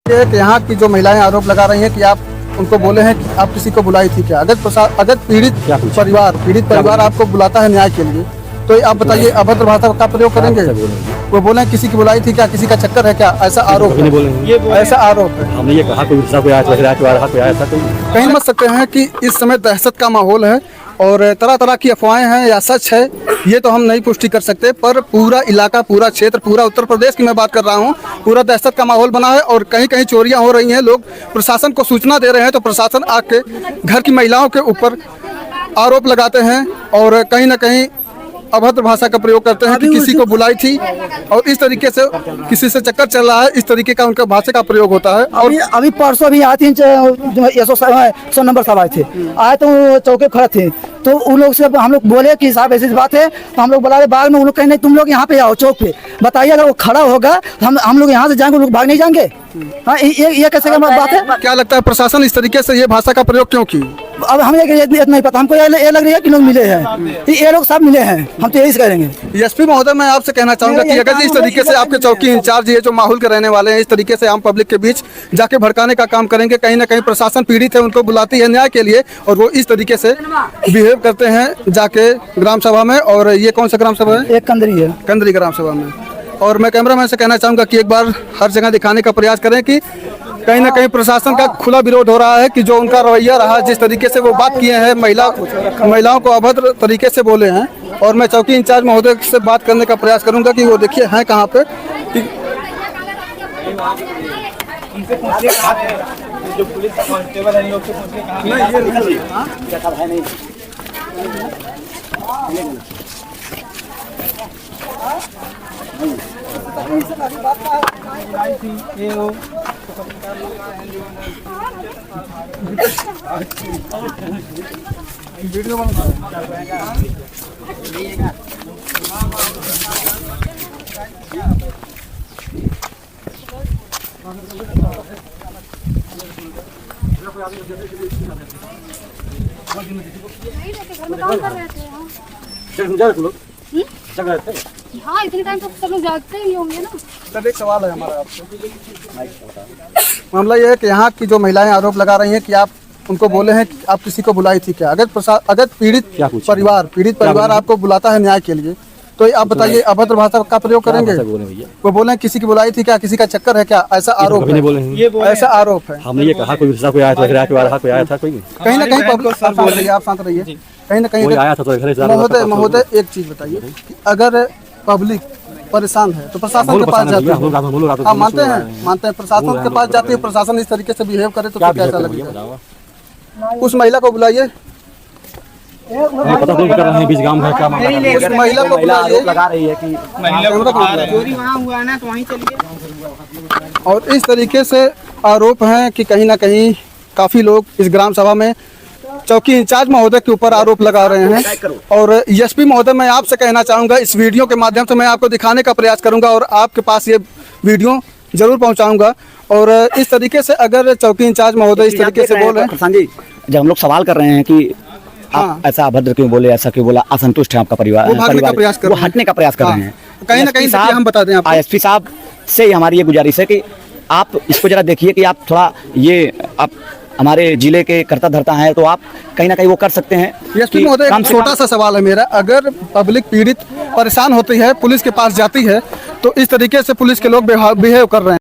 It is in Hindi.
कि यहाँ की जो महिलाएं आरोप लगा रही हैं कि आप उनको बोले हैं कि आप किसी को बुलाई थी क्या? अगर पीड़ित परिवार आपको बुलाता है न्याय के लिए, तो आप बताइए अभद्र भाषा का प्रयोग करेंगे? वो बोले किसी की बुलाई थी क्या, किसी का चक्कर है क्या? ऐसा आरोप है, ऐसा आरोप है। हमने ये कहा कोई आया था। कहीं समझ सकते हैं कि इस समय दहशत का माहौल है और तरह तरह की अफवाहें हैं या सच है ये तो हम नहीं पुष्टि कर सकते, पर पूरा इलाका, पूरा क्षेत्र, पूरा उत्तर प्रदेश की मैं बात कर रहा हूँ, पूरा दहशत का माहौल बना है और कहीं कहीं चोरियां हो रही हैं। लोग प्रशासन को सूचना दे रहे हैं तो प्रशासन आके घर की महिलाओं के ऊपर आरोप लगाते हैं और कहीं ना कहीं अभद्र भाषा का प्रयोग करते हैं कि किसी को बुलाई थी और इस तरीके से किसी से चक्कर चल रहा है, इस तरीके का उनका भाषा का प्रयोग होता है। और अभी परसों भी आए थे 100 नंबर साहब आए थे, आए तो चौके खड़े थे, तो उन लोग से हम लोग बोले कि साहब ऐसी बात है, तो हम लोग बुला रहे बाद में, उन लोग कहे नहीं तुम लोग यहाँ पे आओ चौक पे, बताइए अगर वो खड़ा होगा हम लोग यहाँ से जाएंगे, लोग भाग नहीं जाएंगे? हाँ, ये कैसे का बात है? क्या लगता है प्रशासन इस तरीके से ये भाषा का प्रयोग क्यों की? अब हमें नहीं पता, हमको ये लग रही है कि लोग मिले हैं, ये लोग सब मिले हैं, हम तो यही करेंगे। एसपी महोदय, मैं आपसे कहना चाहूंगा कि अगर इस तरीके से आपके चौकी इंचार्ज ये जो माहौल के रहने वाले हैं इस तरीके से आम पब्लिक के बीच जाके भड़काने का काम करेंगे, कहीं ना कहीं प्रशासन पीड़ित है उनको बुलाती है न्याय के लिए और वो इस तरीके से बिहेव करते हैं जाके ग्राम सभा में। और ये कौन सा ग्राम सभा है? एक कंदरी है, कंदरी ग्राम सभा में। और मैं कैमरामैन से कहना चाहूंगा कि एक बार हर जगह दिखाने का प्रयास करें कि कहीं ना कहीं प्रशासन का खुला विरोध हो रहा है कि जो उनका रवैया रहा, जिस तरीके से वो बात किए हैं, महिलाओं को अभद्र तरीके से बोले हैं। और मैं चौकी इंचार्ज महोदय से बात करने का प्रयास करूंगा कि वो देखिए हैं कहाँ पे कि जो पुलिस कांस्टेबल है लोग हाँ, इतने टाइम तक सब लोग जागते ही होंगे ना। सर एक सवाल है हमारा आपसे। मामला ये है कि यहाँ की जो महिलाएं आरोप लगा रही हैं कि आप उनको बोले हैं कि आप किसी को बुलाई थी क्या? अगर पीड़ित परिवार आपको बुलाता है न्याय के लिए, तो आप बताइए अभद्र भाषा का प्रयोग करेंगे? वो बोले किसी की बुलाई थी क्या, किसी का चक्कर है क्या? ऐसा आरोप है, ऐसा आरोप है। हमने ये कहा कोई आया था कोई? कहीं ना कहीं पब्लिक, आप शांत रहिए, कहीं ना कहीं आया था तो महोदय एक चीज बताइए कि अगर पब्लिक परेशान है तो प्रशासन के पास जाती है। आप मानते हैं प्रशासन के पास जाती है, प्रशासन इस तरीके से बिहेव करे तो कैसा लगेगा? उस महिला को बुलाइए, पता नहीं कर रहे हैं बीच गांव है क्या उस महिला को बुलाइए लगा रही है कि चोरी वहाँ हुआ ना तो वहीं चलिए। और इस तरीके से आरोप हैं कि कहीं ना कहीं काफी लोग इस ग्राम सभा में चौकी इंचार्ज महोदय के ऊपर आरोप लगा रहे हैं। और एसपी महोदय, मैं आपसे कहना चाहूंगा, इस वीडियो के माध्यम से मैं आपको दिखाने का प्रयास करूंगा और आपके पास ये वीडियो जरूर पहुंचाऊंगा। और इस तरीके से अगर चौकी इंचार्ज महोदय इस तरीके से बोल रहे हैं, प्रशांत जी, जब हम लोग सवाल कर रहे हैं कि आप ऐसा अभद्र क्यों बोले, ऐसा क्यों बोला, असंतुष्ट है आपका परिवार, वो हटने का प्रयास कर रहे हैं, कहीं ना कहीं हम बता दें आपको, एसपी साहब से हमारी ये गुजारिश है कि आप इसको जरा देखिए कि आप थोड़ा ये आप हमारे जिले के कर्ता धर्ता हैं तो आप कहीं ना कहीं वो कर सकते हैं। एसपी महोदय, छोटा सा सवाल है मेरा, अगर पब्लिक पीड़ित परेशान होती है, पुलिस के पास जाती है, तो इस तरीके से पुलिस के लोग बिहेव कर रहे हैं।